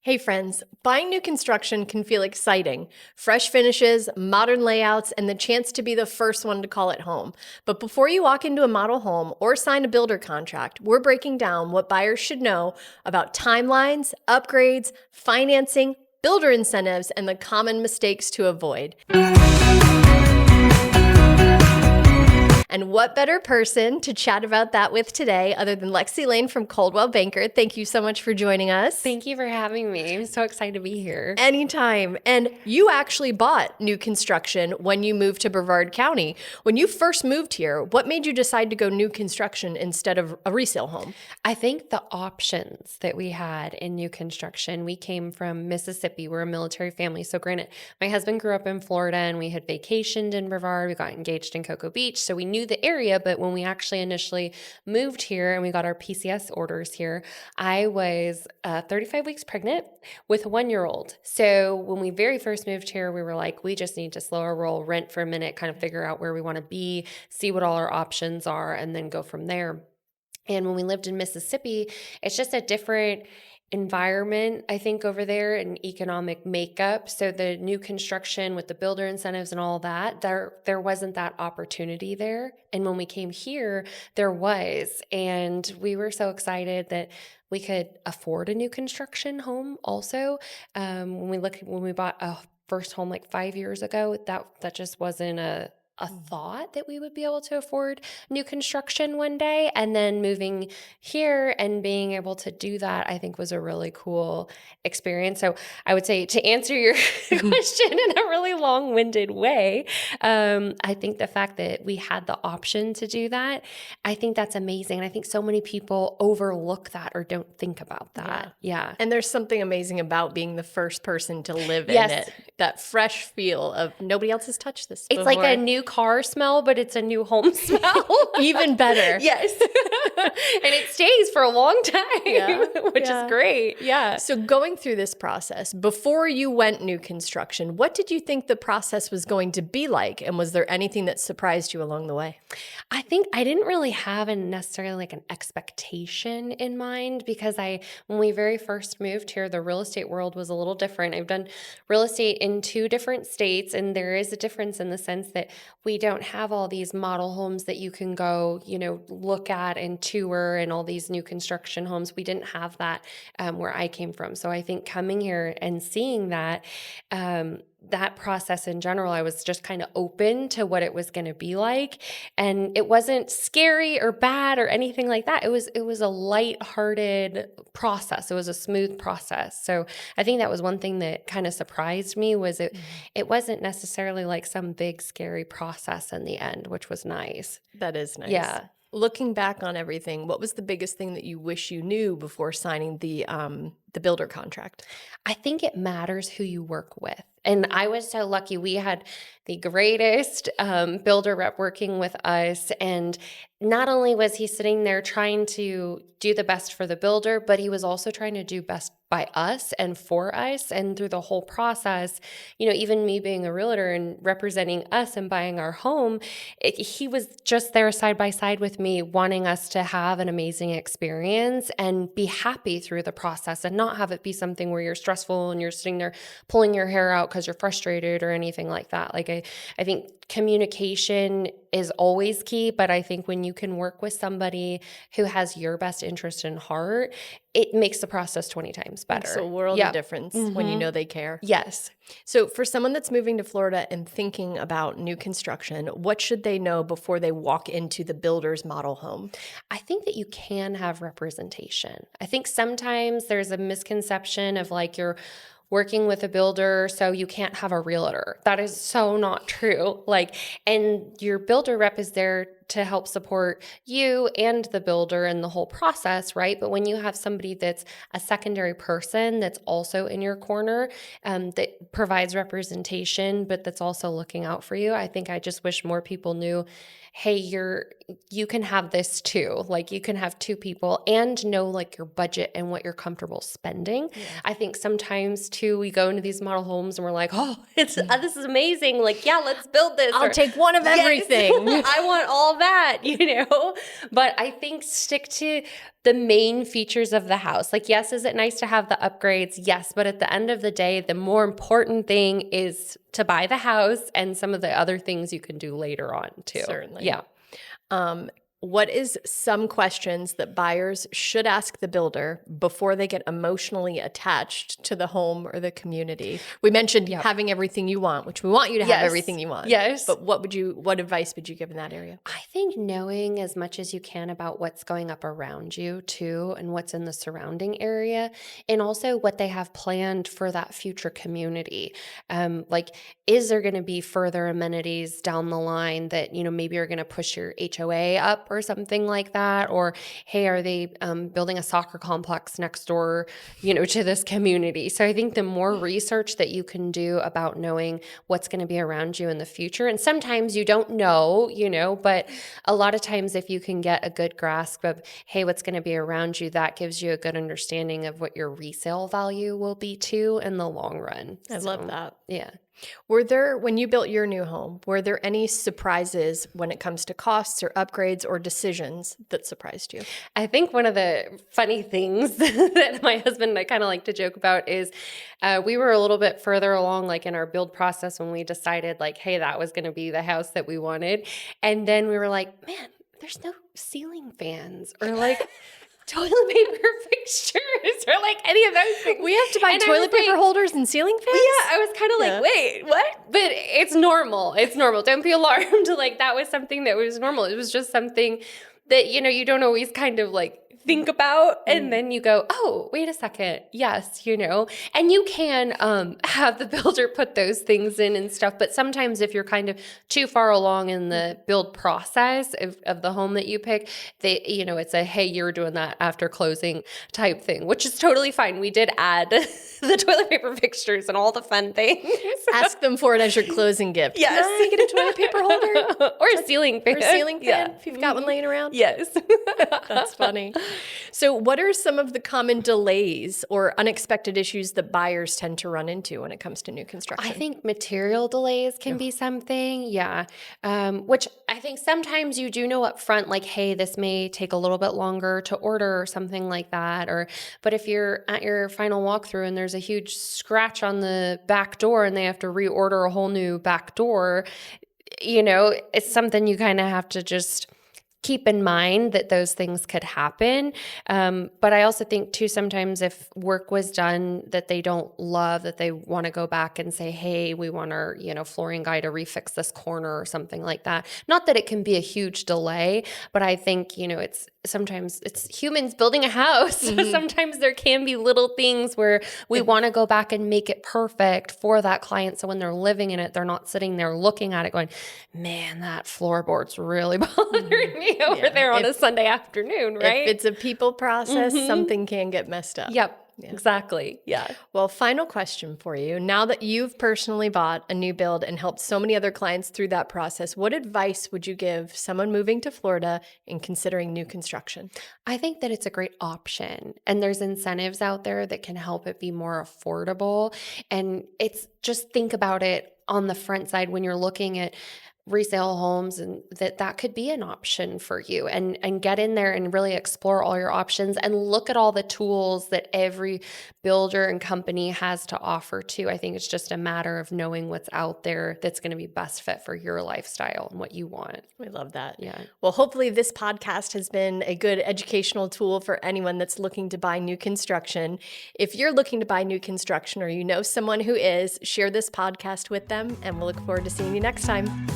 Hey friends, buying new construction can feel exciting. Fresh finishes, modern layouts, and the chance to be the first one to call it home. But before you walk into a model home or sign a builder contract, we're breaking down what buyers should know about timelines, upgrades, financing, builder incentives, and the common mistakes to avoid. And what better person to chat about that with today other than Lexi Layne from Coldwell Banker. Thank you so much for joining us. Thank you for having me. I'm so excited to be here. Anytime. And you actually bought new construction when you moved to Brevard County. When you first moved here, what made you decide to go new construction instead of a resale home? I think the options that we had in new construction, we came from Mississippi. We're a military family. So granted, my husband grew up in Florida and we had vacationed in Brevard. We got engaged in Cocoa Beach. So we knew the area, but when we actually initially moved here and we got our PCS orders here, I was 35 weeks pregnant with a 1-year-old. So when we very first moved here, we were like, we just need to slow our roll, rent for a minute, kind of figure out where we want to be, see what all our options are, and then go from there. And when we lived in Mississippi, it's just a different environment, I think, over there, and economic makeup. So the new construction with the builder incentives and all that, there wasn't that opportunity there. And when we came here, there was. And we were so excited that we could afford a new construction home also. When we bought a first home like 5 years ago, that just wasn't a thought that we would be able to afford new construction one day. And then moving here and being able to do that, I think was a really cool experience. So I would say, to answer your question in a really long-winded way, I think the fact that we had the option to do that, I think that's amazing. And I think so many people overlook that or don't think about that. Yeah. And there's something amazing about being the first person to live Yes. in it. That fresh feel of nobody else has touched this It's before. like a new car smell, but it's a new home smell. Even better. Yes. And it stays for a long time, which is great. Yeah. So going through this process, before you went new construction, what did you think the process was going to be like? And was there anything that surprised you along the way? I think I didn't really have necessarily like an expectation in mind, because when we very first moved here, the real estate world was a little different. I've done real estate in 2 different states, and there is a difference in the sense that we don't have all these model homes that you can go, look at and tour, and all these new construction homes. We didn't have that where I came from. So I think coming here and seeing that, that process in general, I was just kind of open to what it was going to be like. And it wasn't scary or bad or anything like that. It was a lighthearted process. It was a smooth process. So I think that was one thing that kind of surprised me, was it wasn't necessarily like some big scary process in the end, which was nice. That is nice. Yeah. Looking back on everything, what was the biggest thing that you wish you knew before signing the builder contract? I think it matters who you work with. And I was so lucky. We had the greatest builder rep working with us. And not only was he sitting there trying to do the best for the builder, but he was also trying to do best by us and for us. And through the whole process, even me being a realtor and representing us and buying our home, he was just there side by side with me, wanting us to have an amazing experience and be happy through the process, and not have it be something where you're stressful and you're sitting there pulling your hair out because you're frustrated or anything like that. Like I think communication is always key, but I think when you can work with somebody who has your best interest in heart, it makes the process 20 times better. It's a world of difference when you know they care. Yes. So for someone that's moving to Florida and thinking about new construction, what should they know before they walk into the builder's model home? I think that you can have representation. I think sometimes there's a misconception of like you're working with a builder, so you can't have a realtor. That is so not true. And your builder rep is there to help support you and the builder in the whole process, right? But when you have somebody that's a secondary person that's also in your corner, that provides representation, but that's also looking out for you, I think I just wish more people knew, hey, you can have this too. Like, you can have 2 people and know like your budget and what you're comfortable spending. Yeah. I think sometimes too, we go into these model homes and we're like, oh, this is amazing. Like, yeah, let's build this. I'll take one of everything. I want all all that, But I think stick to the main features of the house. Like, yes, is it nice to have the upgrades? Yes. But at the end of the day, the more important thing is to buy the house, and some of the other things you can do later on too. Certainly. Yeah. What is some questions that buyers should ask the builder before they get emotionally attached to the home or the community? We mentioned having everything you want, which we want you to have everything you want. Yes. But what advice would you give in that area? I think knowing as much as you can about what's going up around you too, and what's in the surrounding area, and also what they have planned for that future community. Like, is there going to be further amenities down the line that, maybe are going to push your HOA up or something like that? Or, hey, are they building a soccer complex next door, to this community? So I think the more research that you can do about knowing what's going to be around you in the future, and sometimes you don't know, but a lot of times if you can get a good grasp of, hey, what's going to be around you, that gives you a good understanding of what your resale value will be too in the long run. I love that. Yeah. When you built your new home, were there any surprises when it comes to costs or upgrades or decisions that surprised you? I think one of the funny things that my husband and I kind of like to joke about is we were a little bit further along, like in our build process, when we decided like, hey, that was going to be the house that we wanted. And then we were like, man, there's no ceiling fans or like toilet paper fixtures or like any of those things. We have to buy toilet paper holders and ceiling fans? Yeah, I was kind of like, wait, what? But it's normal. It's normal. Don't be alarmed. Like, that was something that was normal. It was just something that, you don't always kind of like think about, and then you go, oh, wait a second. Yes, and you can have the builder put those things in and stuff. But sometimes if you're kind of too far along in the build process of the home that you pick, it's a, hey, you're doing that after closing type thing, which is totally fine. We did add the toilet paper fixtures and all the fun things. Ask them for it as your closing gift. Yes. Can I get a toilet paper holder? Or a ceiling fan. Or a ceiling fan, if you've got one laying around. Yes. That's funny. So what are some of the common delays or unexpected issues that buyers tend to run into when it comes to new construction? I think material delays can be something, which I think sometimes you do know up front, like, hey, this may take a little bit longer to order or something like that. But if you're at your final walkthrough and there's a huge scratch on the back door and they have to reorder a whole new back door, it's something you kind of have to just keep in mind that those things could happen. But I also think too, sometimes if work was done that they don't love, that they want to go back and say, hey, we want our, flooring guy to refix this corner or something like that. Not that it can be a huge delay, but I think, sometimes it's humans building a house. Mm-hmm. Sometimes there can be little things where we want to go back and make it perfect for that client. So when they're living in it, they're not sitting there looking at it going, man, that floorboard's really bothering me over there on a Sunday afternoon, right? If it's a people process, something can get messed up. Yep. Yeah. Exactly. Yeah. Well, final question for you. Now that you've personally bought a new build and helped so many other clients through that process, what advice would you give someone moving to Florida and considering new construction? I think that it's a great option, and there's incentives out there that can help it be more affordable. And it's just think about it on the front side when you're looking at resale homes, and that could be an option for you, and get in there and really explore all your options and look at all the tools that every builder and company has to offer too. I think it's just a matter of knowing what's out there that's going to be best fit for your lifestyle and what you want. We love that. Yeah. Well, hopefully this podcast has been a good educational tool for anyone that's looking to buy new construction. If you're looking to buy new construction or you know someone who is, share this podcast with them, and we'll look forward to seeing you next time.